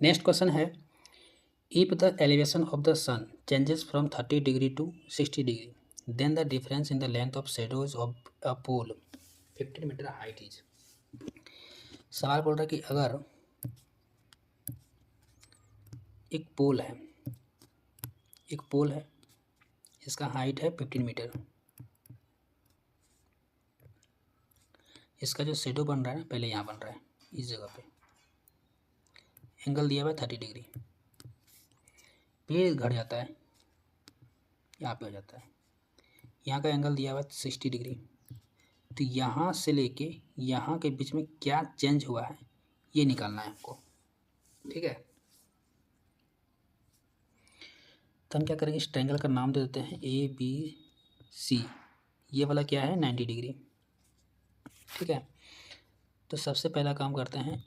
Next question है, if the elevation of the sun changes from 30 degree to 60 degree then the difference in the length of shadows of a pole 15 metre height is. सवाल बोल रहा है कि अगर एक पोल है, इसका हाइट है 15 मीटर, इसका जो शेडो बन रहा है ना, पहले यहाँ बन रहा है इस जगह पे, एंगल दिया हुआ है 30 डिग्री, फिर घट जाता है, यहाँ पे हो जाता है, यहाँ का एंगल दिया हुआ है 60 डिग्री। तो यहाँ से लेके यहाँ के बीच में क्या चेंज हुआ है ये निकालना है हमको, ठीक है। तो हम क्या करेंगे, इस ट्रायंगल का नाम दे देते हैं ABC। ये वाला क्या है 90 डिग्री, ठीक है। तो सबसे पहला काम करते हैं,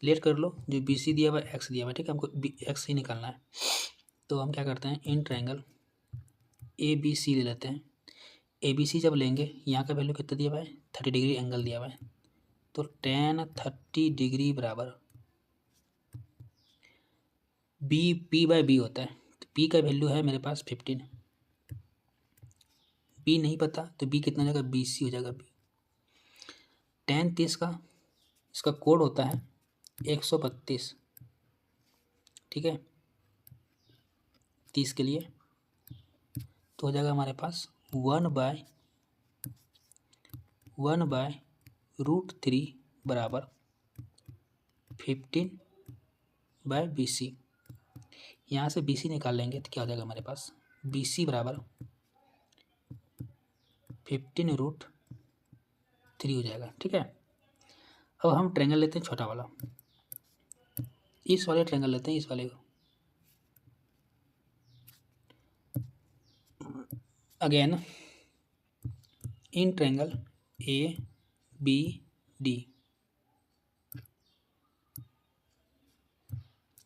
लेट कर लो, जो BC दिया हुआ है, X दिया हुआ है, ठीक है, हमको X ही निकालना है। तो हम क्या करते हैं, इन ट्रायंगल ABC ले लेते हैं। ABC जब लेंगे, यहाँ का वैल्यू कितना दिया हुआ है 30 डिग्री एंगल दिया हुआ है, तो tan 30 डिग्री बराबर P/B होता है। तो P का वैल्यू है मेरे पास 15, B नहीं पता तो B कितना हो जाएगा, BC हो जाएगा। B tan 30 का इसका कोड होता है 132, ठीक है, 30 के लिए। तो हो जाएगा हमारे पास 1/√3 बराबर 15/BC। यहाँ से BC निकाल लेंगे तो क्या हो जाएगा हमारे पास, BC बराबर 15√3 हो जाएगा, ठीक है। अब हम ट्रायंगल लेते हैं छोटा वाला, इस वाले ट्रायंगल लेते हैं, इस वाले को। अगेन इन ट्रायंगल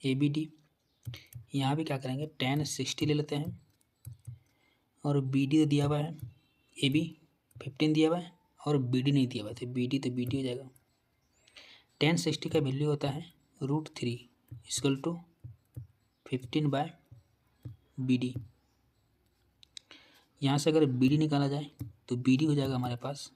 ABD यहाँ भी क्या करेंगे, tan 60 ले लेते हैं, और BD दिया हुआ है, AB 15 दिया हुआ है, और BD नहीं दिया हुआ है, तो BD हो जाएगा। tan 60 का वैल्यू होता है √3 इक्वल टू 15/BD। यहाँ से अगर BD निकाला जाए तो BD हो जाएगा हमारे पास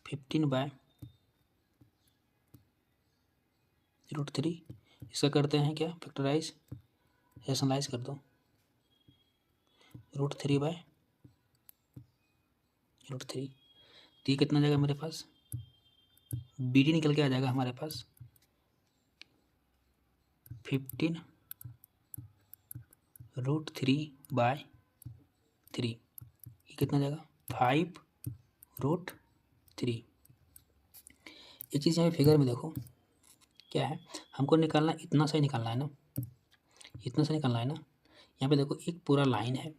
15/√3। इसका करते हैं क्या, फैक्टराइज, रेशनलाइज कर दो, √3/√3। तो ये कितना जाएगा मेरे पास, BD निकल के आ जाएगा हमारे पास 15√3/3। ये कितना जाएगा 5√3। ये चीज़ यहाँ फिगर में देखो क्या है, हमको निकालना इतना सा ही निकालना है ना, इतना सा निकालना है ना। यहाँ पे देखो एक पूरा लाइन है,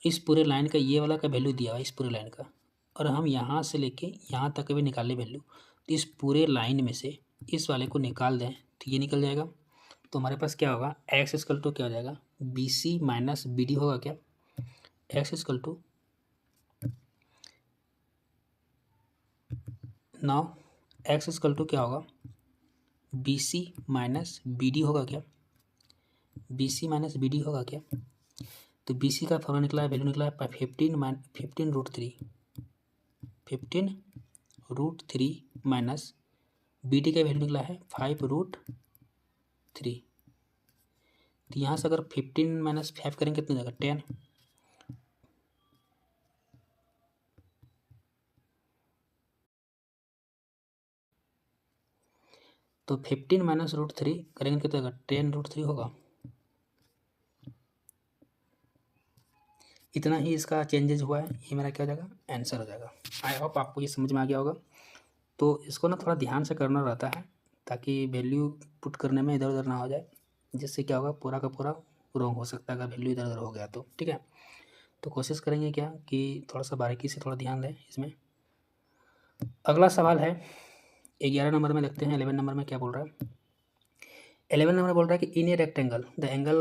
इस पूरे लाइन का ये वाला का वैल्यू दिया हुआ है, इस पूरे लाइन का, और हम यहाँ से लेके यहाँ तक भी निकाले वैल्यू, तो इस पूरे लाइन में से इस वाले को निकाल दें तो ये निकल जाएगा। तो हमारे पास क्या होगा, x इक्वल टू क्या हो जाएगा, BC माइनस BD होगा क्या, x equal to, now x equal to क्या होगा, BC माइनस BD होगा क्या, BC माइनस BD होगा क्या। तो BC का फॉर्मूला निकला है, वैल्यू निकला है 15√3 माइनस BD का वैल्यू निकला है 5√3। तो यहाँ से अगर 15 माइनस 5 करेंगे कितना जाएगा 10। तो 15 माइनस √3 करेंगे कितना जाएगा 10√3 होगा। इतना ही इसका चेंजेस हुआ है, ये मेरा क्या हो जाएगा, आंसर हो जाएगा। आई होप आपको ये समझ में आ गया होगा। तो इसको ना थोड़ा ध्यान से करना रहता है ताकि वैल्यू पुट करने में इधर उधर ना हो जाए, जिससे क्या होगा पूरा का पूरा रॉन्ग हो सकता है अगर वैल्यू इधर उधर हो गया तो, ठीक है। तो कोशिश करेंगे क्या कि थोड़ा सा बारीकी से थोड़ा ध्यान दें इसमें। अगला सवाल है 11 नंबर में, देखते हैं 11 नंबर में क्या बोल रहा है। 11 नंबर बोल रहा है कि in a rectangle the angle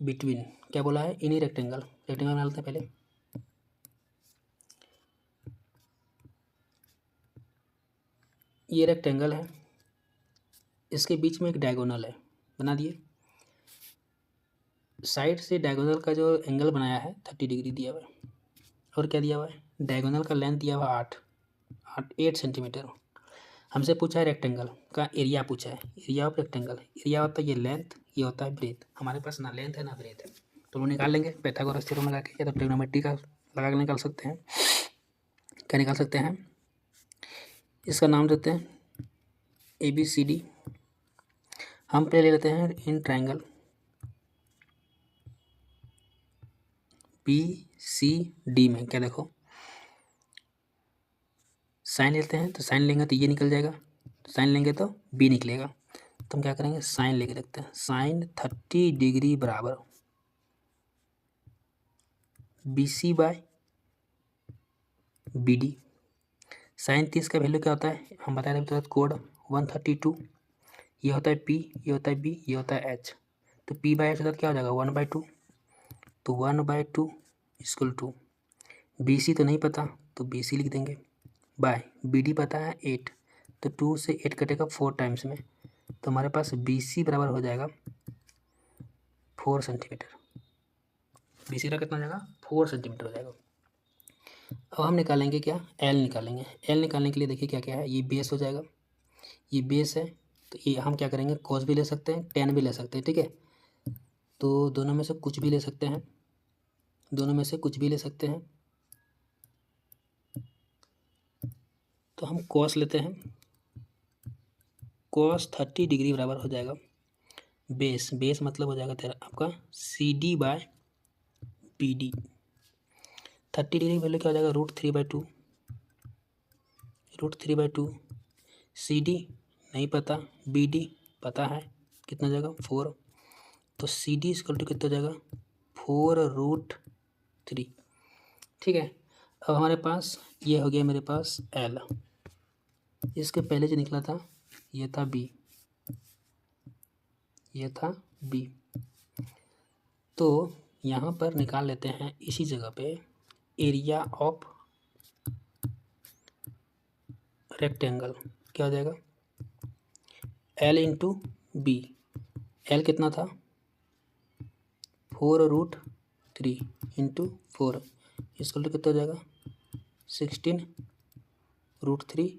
between, क्या बोला है, इन ए रेक्टेंगल बना लेते हैं पहले। ये रेक्टेंगल है, इसके बीच में एक डायगोनल है, बना दिए। साइड से डायगोनल का जो एंगल बनाया है 30 डिग्री दिया हुआ है। और क्या दिया हुआ है, डायगोनल का लेंथ दिया हुआ 8 सेंटीमीटर। हमसे पूछा है रेक्टेंगल का एरिया पूछा है, एरिया ऑफ रेक्टेंगल। एरिया होता है ये लेंथ, ये होता है ब्रेथ। हमारे पास ना लेंथ है ना ब्रेथ है, तो वो निकाल लेंगे पाइथागोरस थ्योरम लगा के, या तो ट्रिग्नोमेट्री का लगा के निकाल सकते हैं। क्या निकाल सकते हैं, इसका नाम देते हैं ABCD। हम पहले ले लेते हैं इन ट्रायंगल BCD में, क्या देखो साइन लेते हैं, तो साइन लेंगे तो ये निकल जाएगा, साइन लेंगे तो B निकलेगा। तो हम क्या करेंगे, साइन लेके देखते हैं। साइन 30 डिग्री बराबर BC बाय BD। साइन 30 का वैल्यू क्या होता है, हम बता रहे हैं कोड 132। ये होता है P, ये होता है B, ये होता है H। तो P बाय H क्या हो जाएगा 1/2। तो 1/2 इक्वल टू BC तो नहीं पता, तो BC लिख देंगे, बाय BD पता है 8, तो 2 से 8 कटेगा 4 टाइम्स में, तो हमारे पास BC बराबर हो जाएगा 4 सेंटीमीटर। BC का कितना हो जाएगा, 4 सेंटीमीटर हो जाएगा। अब हम निकालेंगे क्या, L निकालेंगे। L निकालने के लिए देखिए क्या क्या है, ये बेस हो जाएगा, ये बेस है, तो ये हम क्या करेंगे, cos भी ले सकते हैं, tan भी ले सकते हैं, ठीक है। तो दोनों में से कुछ भी ले सकते हैं, दोनों में से कुछ भी ले सकते हैं। तो हम cos लेते हैं, cos 30 डिग्री बराबर हो जाएगा बेस, बेस मतलब हो जाएगा तेरा आपका CD by BD। 30 degree value क्या हो जाएगा, √3/2, √3/2। CD नहीं पता, BD पता है, कितना हो जाएगा 4। तो CD इक्वल टू कितना हो जाएगा 4√3, ठीक है। अब हमारे पास ये हो गया, मेरे पास L। इसके पहले जो निकला था ये था B, ये था B। तो यहाँ पर निकाल लेते हैं इसी जगह पे एरिया ऑफ रेक्टेंगल। क्या हो जाएगा, L इंटू B। L कितना था 4√3 इंटू 4 इसको कितना हो जाएगा 16√3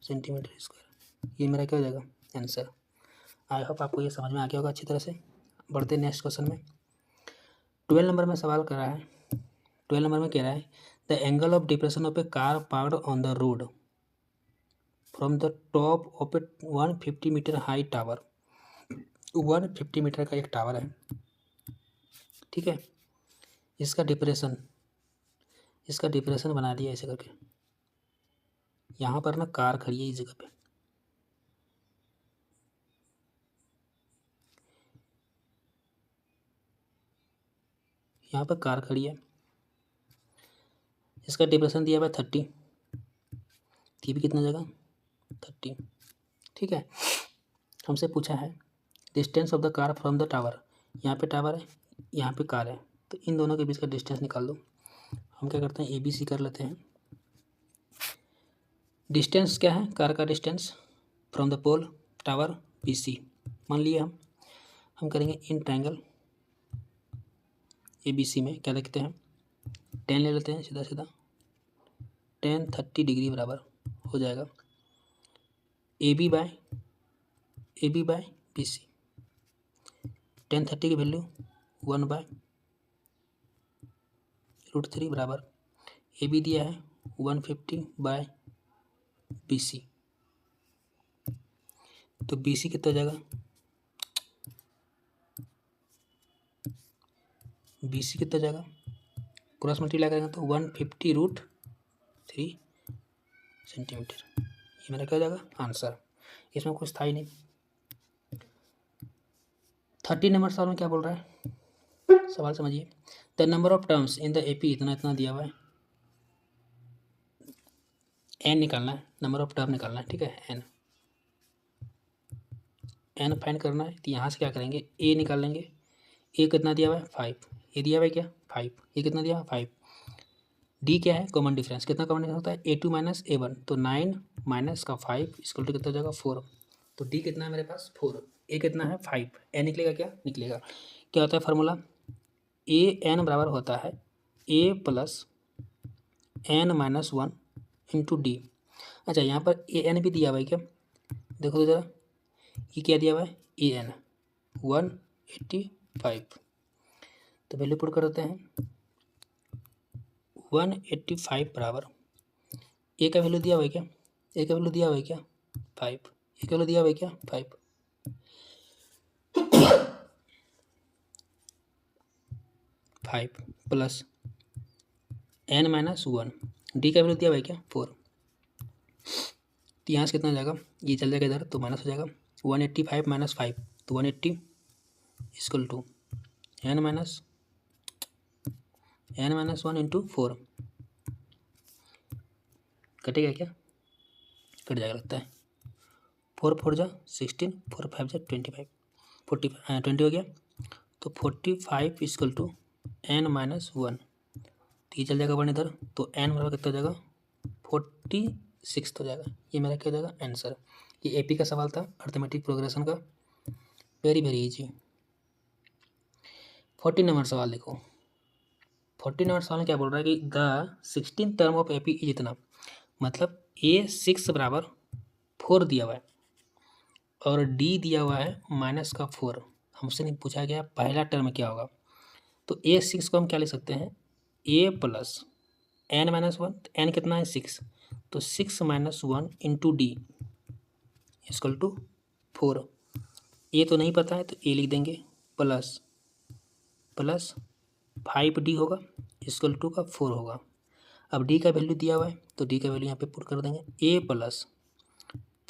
सेंटीमीटर स्क्वायर। ये मेरा क्या हो जाएगा आंसर। आई होप आपको ये समझ में आ गया होगा अच्छी तरह से। बढ़ते नेक्स्ट क्वेश्चन में। 12 नंबर में सवाल कर रहा है, 12 नंबर में कह रहा है the angle of depression of a car parked on the road from the top of a 150 metre high tower. 150 metre का एक टावर है, ठीक है। इसका डिप्रेशन बना दिया ऐसे करके। यहाँ पर ना कार खड़ी है इस जगह पे, यहाँ पर कार खड़ी है, इसका डिप्रेशन दिया हुआ 30, थी भी कितना जगह 30, ठीक है। हमसे पूछा है distance of the car from the tower. यहाँ पे टावर है, यहाँ पे कार है, तो इन दोनों के बीच का डिस्टेंस निकाल दो। हम क्या करते हैं ABC कर लेते हैं। डिस्टेंस क्या है, कार का distance from the pole tower BC मान लिए हम करेंगे इन ट्रायंगल ABC में क्या देखते हैं, tan ले लेते हैं सीधा सीधा। tan 30 डिग्री बराबर हो जाएगा AB बाय BC। tan 30 की वैल्यू 1/√3 बराबर AB दिया है 150 बाय BC। तो BC कितना हो जाएगा, BC कितना हो जाएगा, क्रॉस मल्टीप्लाई करेंगे तो 150√3 सेंटीमीटर। ये मेरा क्या हो जाएगा आंसर। इसमें कुछ था ही नहीं। 30 नंबर सवाल में क्या बोल रहा है, सवाल समझिए। The number of terms in the AP इतना दिया हुआ है, N निकालना है, नंबर ऑफ टर्म निकालना है, ठीक है। N फाइंड करना है, तो यहाँ से क्या करेंगे A निकाल लेंगे। A कितना दिया हुआ है 5, ये दिया हुआ है क्या 5, ये कितना दिया 5। डी क्या है, कॉमन डिफरेंस, कितना कॉमन डिफरेंस होता है, A2 माइनस A1, तो 9 माइनस का 5 इसको कितना हो जाएगा 4, तो डी कितना है मेरे पास 4, ए कितना है 5, ए निकलेगा, क्या निकलेगा, क्या होता है फार्मूला, ए एन बराबर होता है a plus n minus 1 into d. अच्छा यहाँ पर ए एन भी दिया हुआ है क्या, देखो तो जरा, ये क्या दिया हुआ है, ए एन 185, तो वैल्यू पुट कर देते हैं 185 बराबर, ए का वैल्यू दिया हुआ है क्या, ए का वैल्यू दिया हुआ है क्या 5, ए का वैल्यू दिया हुआ है क्या 5, 5 प्लस एन माइनस 1, डी का वैल्यू दिया हुआ है क्या 4, तो यहाँ से कितना हो जाएगा, ये चल जाएगा इधर तो माइनस हो जाएगा, 185 माइनस 5, तो 180 equal to n minus 1 into 4, कटेगा क्या, कट जाएगा लगता है, 4 4 जा 16, 4 5 जा 25, 20 हो गया, तो 45 इक्वल टू एन माइनस 1, तो ये चल जाएगा वन इधर, तो एन बराबर कितना हो जाएगा 46 हो जाएगा, ये मेरा क्या हो जाएगा आंसर। ये एपी का सवाल था, अर्थमेटिक प्रोग्रेशन का, वेरी वेरी इजी। 14 नंबर सवाल देखो, 14 नंबर सवाल में क्या बोल रहा है कि the 16 term of AP is इतना, मतलब A6 बराबर 4 दिया हुआ है और डी दिया हुआ है माइनस का 4, हमसे नहीं पूछा गया पहला टर्म क्या होगा, तो A6 को हम क्या लिख सकते हैं, a plus n minus 1, n कितना है 6, तो 6 minus 1 into d equal to 4, a तो नहीं पता है तो ए लिख देंगे, प्लस 5D होगा इक्वल टू का 4 होगा। अब डी का वैल्यू दिया हुआ है तो डी का वैल्यू यहाँ पे पुट कर देंगे, ए प्लस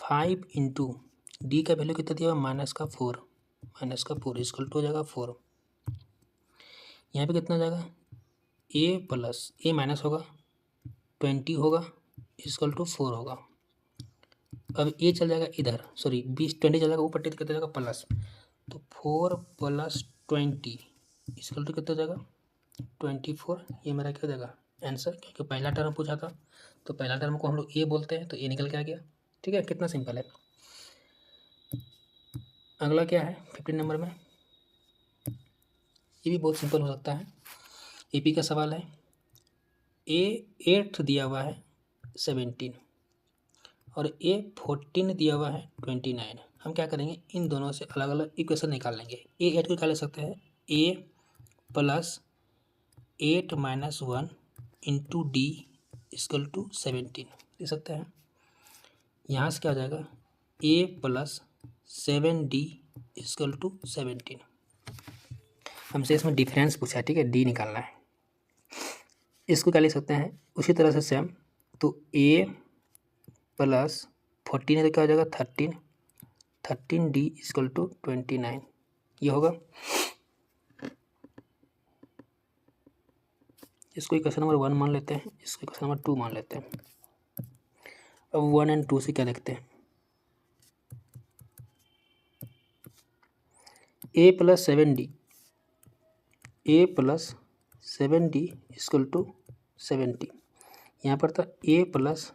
5 इंटू डी का वैल्यू कितना दिया हुआ है माइनस का 4 इक्वल टू हो जाएगा 4, यहाँ पे कितना हो जाएगा, ए प्लस ए माइनस होगा 20 होगा इक्वल टू 4 होगा। अब ए चल जाएगा इधर, सॉरी 20 चल जाएगा ऊपर, तो कितना जाएगा प्लस, तो 4 प्लस 20 इक्वल टू कितना हो जाएगा 24, ये मेरा क्या हो जाएगा आंसर, क्योंकि पहला टर्म पूछा था तो पहला टर्म को हम लोग ए बोलते हैं, तो ए निकल के आ गया। ठीक है, कितना सिंपल है। अगला क्या है 15 नंबर में, ये भी बहुत सिंपल हो सकता है, एपी का सवाल है, A8 दिया हुआ है 17 और A14 दिया हुआ है 29, हम क्या करेंगे इन दोनों से अलग अलग इक्वेशन निकाल लेंगे। A8 को निकाल ले सकते हैं A plus 8 minus 1 into d equal to 17 लिख सकते हैं। यहाँ से क्या हो जाएगा A plus 7D equal to 17, हमसे इसमें डिफरेंस पूछा है, ठीक है, डी निकालना है। इसको क्या लिख सकते हैं उसी तरह से सेम, तो A प्लस 14 है तो क्या हो जाएगा 13D इक्वल टू 29, ये होगा। इसको इक्वेशन नंबर 1 मान लेते हैं, इसको इक्वेशन नंबर 2 मान लेते हैं। अब 1 और 2 से क्या देखते हैं, A plus 7D equal to 70, यहाँ पर था A plus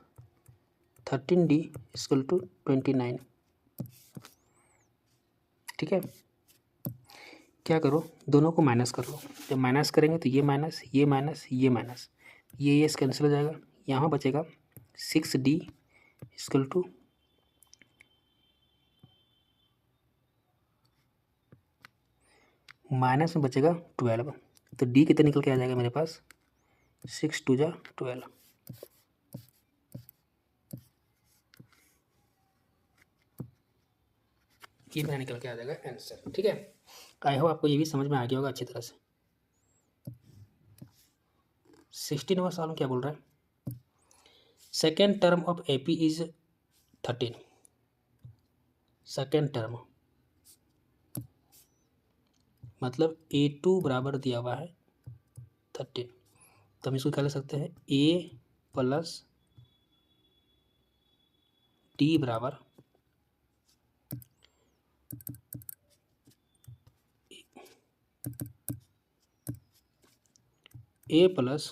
13D equal to 29। ठीक है, क्या करो दोनों को माइनस कर लो, जब माइनस करेंगे तो ये माइनस ये माइनस ये माइनस ये कैंसिल हो जाएगा, यहाँ बचेगा 6D इक्वल टू माइनस में बचेगा 12, तो D कितना निकल के आ जाएगा मेरे पास 6 2 जा 12। ये मेरा निकल के आ जाएगा आंसर। ठीक है, आई होप आपको ये भी समझ में आ गया होगा अच्छी तरह से। 16 नंबर सवाल में क्या बोल रहा है, second term of AP is 13, second term मतलब A2 बराबर दिया हुआ है 13, तो हम इसको क्या ले सकते हैं A प्लस D बराबर A प्लस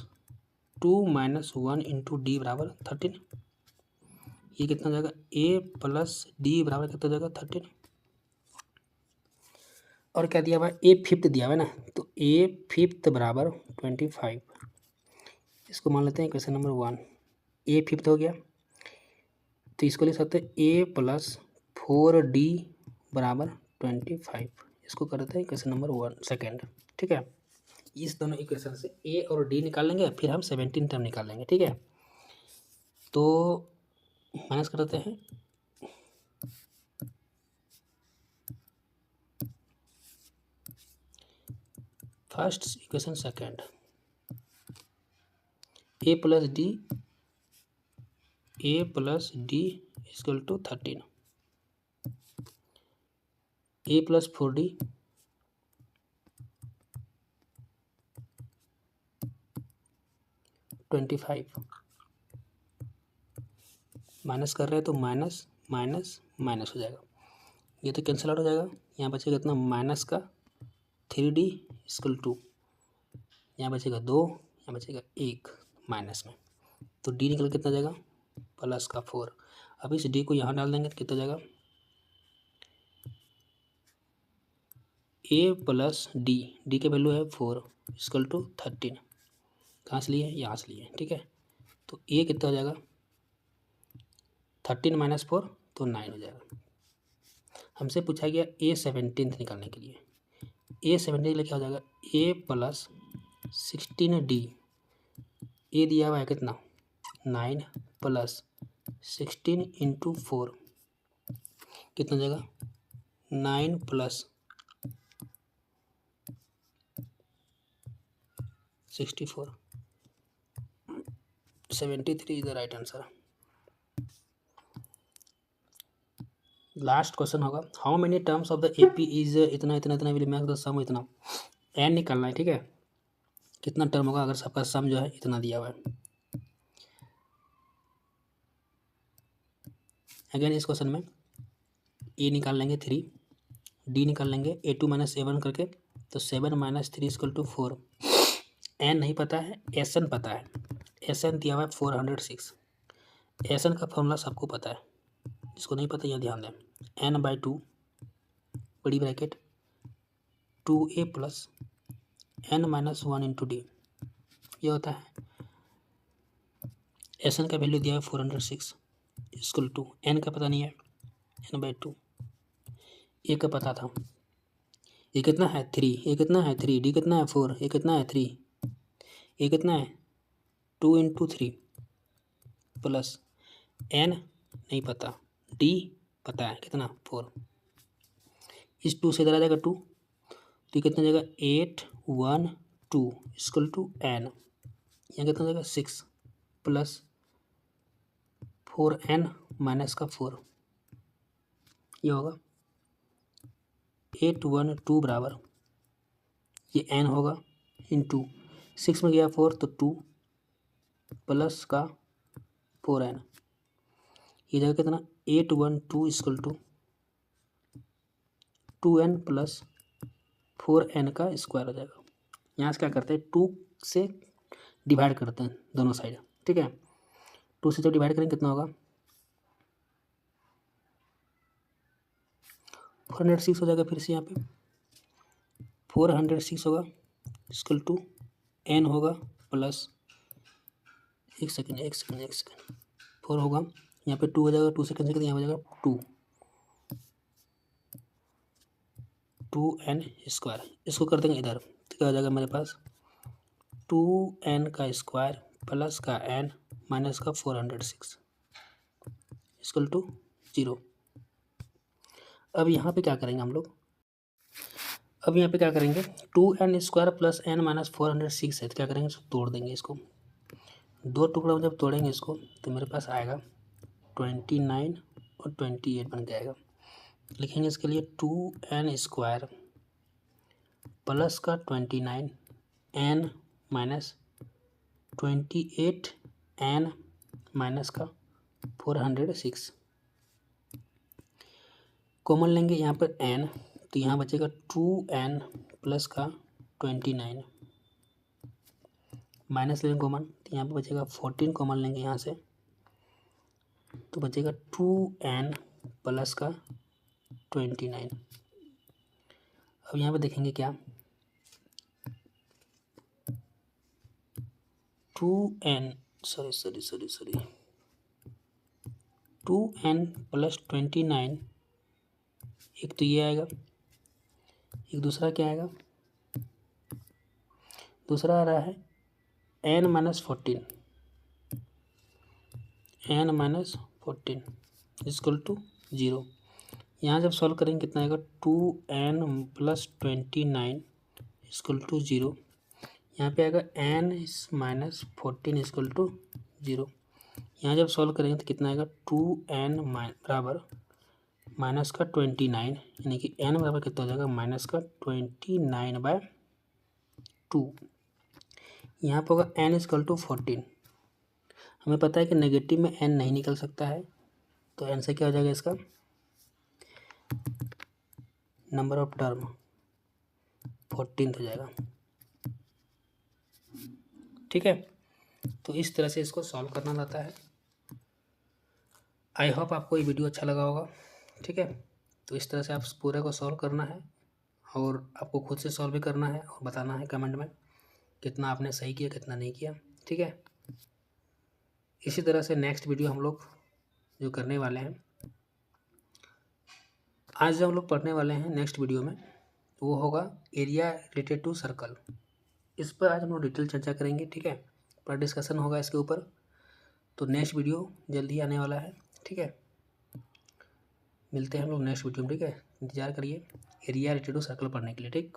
2 - 1 इंटू डी बराबर 13। ये कितना हो जाएगा, ए प्लस डी बराबर कितना हो जाएगा 13। और क्या दिया हुआ है, ए फिफ्थ दिया हुआ है ना, तो ए फिफ्थ बराबर 25। इसको मान लेते हैं क्वेश्चन नंबर 1। ए फिफ्थ हो गया, तो इसको लिख सकते हैं ए प्लस 4D बराबर 25। इसको करते हैं क्वेश्चन नंबर 1 सेकेंड। ठीक है, इस दोनों इक्वेशन से ए और डी निकाल लेंगे, फिर हम 17 टर्म निकाल लेंगे। ठीक है, तो माइनस करते हैं। First equation second, a plus d equal to 13, a plus 4D (25) minus कर रहे हैं तो माइनस माइनस माइनस हो जाएगा, ये तो कैंसिल आउट हो जाएगा। यहाँ बचेगा इतना माइनस का 3D इक्वल टू, यहाँ बचेगा 2, यहाँ बचेगा 1 माइनस में, तो डी निकल कितना जाएगा प्लस का 4। अब इस डी को यहाँ डाल देंगे तो कितना जाएगा, ए प्लस डी की वैल्यू है 4 इक्वल टू 13। कहाँ से लिए, यहाँ से लिए। ठीक है, तो ए कितना हो जाएगा 13 - 4 तो 9 हो जाएगा। हमसे पूछा गया ए 17 निकालने के लिए, ए 17 के लिए क्या हो जाएगा, ए प्लस 16D, ए दिया हुआ है कितना 9 प्लस 16 इंटू 4 कितना हो जाएगा 9 plus 64, 73 is the right answer. Last question होगा, how many terms of the AP is इतना इतना इतना विल मेक द सम इतना, एन निकालना है। ठीक है, कितना टर्म होगा अगर सबका सम जो है इतना दिया हुआ है। अगेन इस क्वेश्चन में ए निकाल लेंगे 3, डी निकाल लेंगे A2 - A1 करके, तो 7 - 3 इक्वल टू 4। एन नहीं पता है, एस एन पता है। एस एन दिया हुआ है 406। एस एन का फॉर्मूला सबको पता है, जिसको नहीं पता यहाँ ध्यान दें। n/2 बड़ी bracket 2a plus n - 1 into D, ये होता है। एस एन का वैल्यू दिया है 406 इक्वल टू, एन का पता नहीं है n/2, ए का पता था। ये कितना है 3, ये कितना है 3, डी कितना है 4, ये कितना है 3, ये कितना है 2 इंटू 3 प्लस एन नहीं पता, डी पता है कितना 4। इस 2 से इधर आ जाएगा 2, तो ये कितना जाएगा 8 1 2 इक्वल टू एन, यहाँ कितना जाएगा 6 प्लस 4n माइनस का 4, ये होगा 812 बराबर, ये n होगा इंटू 6 में गया 4 तो 2 प्लस का 4n, ये जगह कितना 812 equal to 2n plus 4n का स्क्वायर हो जाएगा। यहाँ से क्या करते हैं 2 से डिवाइड करते हैं दोनों साइड। ठीक है, 2 से जब डिवाइड करेंगे कितना होगा 406 हो जाएगा। फिर से यहाँ पे 406 होगा इक्वल टू n होगा प्लस एक सेकेंड 4 होगा, यहाँ पे 2 हो जाएगा, 2 से कैंसिल यहाँ हो जाएगा 2n स्क्वायर, इसको कर देंगे इधर तो क्या हो जाएगा मेरे पास 2n का स्क्वायर प्लस का n माइनस का 406 इक्वल टू 0। अब यहाँ पे क्या करेंगे हम लोग, अब यहाँ पे क्या करेंगे 2n square plus n minus 406 है, तो क्या करेंगे इसको तोड़ देंगे। इसको 2 टुकड़ा में जब तोड़ेंगे इसको तो मेरे पास आएगा 29 और 28 बन के आएगा। लिखेंगे इसके लिए 2n स्क्वायर प्लस का 29 n माइनस 28 n माइनस का 406, कॉमन लेंगे यहाँ पर n, तो यहाँ बचेगा 2n प्लस का 29 माइनस 11 कॉमन, तो यहाँ पे बचेगा 14 कॉमन लेंगे यहाँ से, तो बचेगा 2n प्लस का 29। अब यहाँ पे देखेंगे क्या, 2n 2n प्लस 29, एक तो ये आएगा, एक दूसरा क्या आएगा, दूसरा आ रहा है n minus 14, n minus 14 equal to 0। यहाँ जब सॉल्व करेंगे कितना आएगा, 2n प्लस 29 इक्वल टू 0। यहाँ पे आएगा n माइनस 14 इक्वल टू 0। यहाँ जब सॉल्व करेंगे तो कितना आएगा, 2n बराबर माइनस का 29, यानी कि n बराबर कितना हो जाएगा, माइनस का 29/2। यहाँ पर होगा n इक्वल टू 14। हमें पता है कि नेगेटिव में n नहीं निकल सकता है, तो आंसर क्या हो जाएगा इसका, नंबर ऑफ टर्म 14 हो जाएगा। ठीक है, तो इस तरह से इसको सॉल्व करना रहता है। आई होप आपको ये वीडियो अच्छा लगा होगा। ठीक है, तो इस तरह से आप पूरे को सॉल्व करना है और आपको खुद से सॉल्व भी करना है और बताना है कमेंट में कितना आपने सही किया कितना नहीं किया। ठीक है, इसी तरह से नेक्स्ट वीडियो हम लोग जो करने वाले हैं, आज जो हम लोग पढ़ने वाले हैं नेक्स्ट वीडियो में, वो होगा एरिया रिलेटेड टू सर्कल। इस पर आज हम लोग डिटेल चर्चा करेंगे। ठीक है, पर डिस्कशन होगा इसके ऊपर। तो नेक्स्ट वीडियो जल्दी आने वाला है। ठीक है, मिलते हैं हम लोग नेक्स्ट वीडियो में। ठीक है, इंतजार करिए एरिया रिलेटेड टू सर्कल पढ़ने के लिए। ठीक।